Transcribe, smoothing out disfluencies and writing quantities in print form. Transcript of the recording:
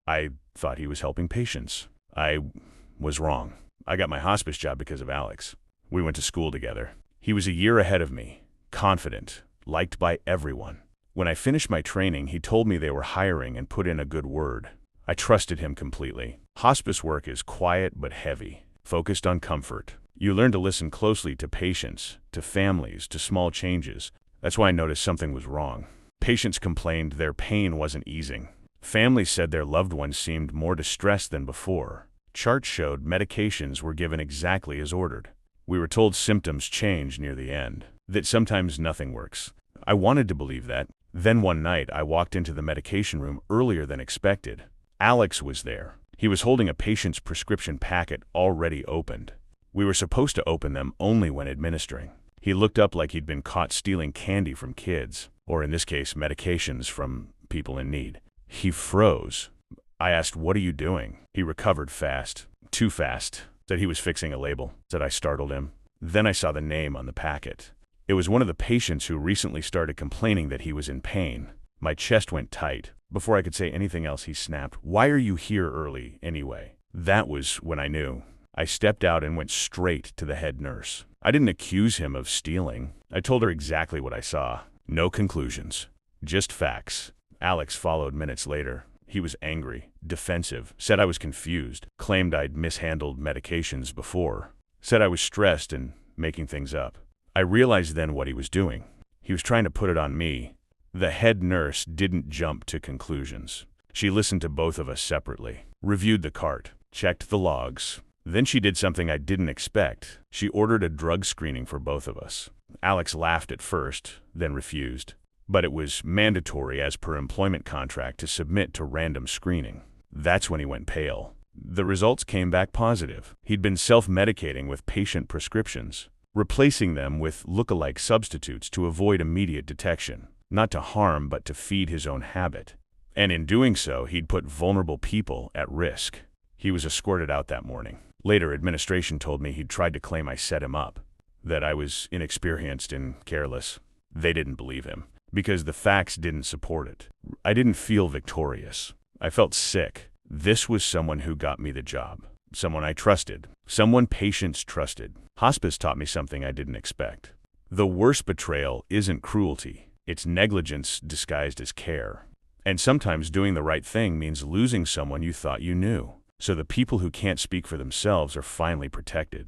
I thought he was helping patients. I was wrong. I got my hospice job because of Alex. We went to school together. He was a year ahead of me, confident, liked by everyone. When I finished my training, he told me they were hiring and put in a good word. I trusted him completely. Hospice work is quiet but heavy, focused on comfort. You learn to listen closely to patients, to families, to small changes. That's why I noticed something was wrong. Patients complained their pain wasn't easing. Families said their loved ones seemed more distressed than before. Charts showed medications were given exactly as ordered. We were told symptoms change near the end, that sometimes nothing works. I wanted to believe that. Then one night I walked into the medication room earlier than expected. Alex was there. He was holding a patient's prescription packet already opened. We were supposed to open them only when administering. He looked up like he'd been caught stealing candy from kids, or in this case, medications from people in need. He froze. I asked, "What are you doing?" He recovered fast. Too fast. Said he was fixing a label. Said I startled him. Then I saw the name on the packet. It was one of the patients who recently started complaining that he was in pain. My chest went tight. Before I could say anything else, he snapped, "Why are you here early, anyway?" That was when I knew. I stepped out and went straight to the head nurse. I didn't accuse him of stealing. I told her exactly what I saw. No conclusions. Just facts. Alex followed minutes later. He was angry, defensive, said I was confused, claimed I'd mishandled medications before, said I was stressed and making things up. I realized then what he was doing. He was trying to put it on me. The head nurse didn't jump to conclusions. She listened to both of us separately, reviewed the chart, checked the logs. Then she did something I didn't expect. She ordered a drug screening for both of us. Alex laughed at first, then refused. But it was mandatory as per employment contract to submit to random screening. That's when he went pale. The results came back positive. He'd been self-medicating with patient prescriptions, replacing them with look-alike substitutes to avoid immediate detection, not to harm but to feed his own habit. And in doing so, he'd put vulnerable people at risk. He was escorted out that morning. Later, administration told me he'd tried to claim I set him up, that I was inexperienced and careless. They didn't believe him, because the facts didn't support it. I didn't feel victorious. I felt sick. This was someone who got me the job, someone I trusted, someone patients trusted. Hospice taught me something I didn't expect. The worst betrayal isn't cruelty. It's negligence disguised as care. And sometimes doing the right thing means losing someone you thought you knew. So the people who can't speak for themselves are finally protected.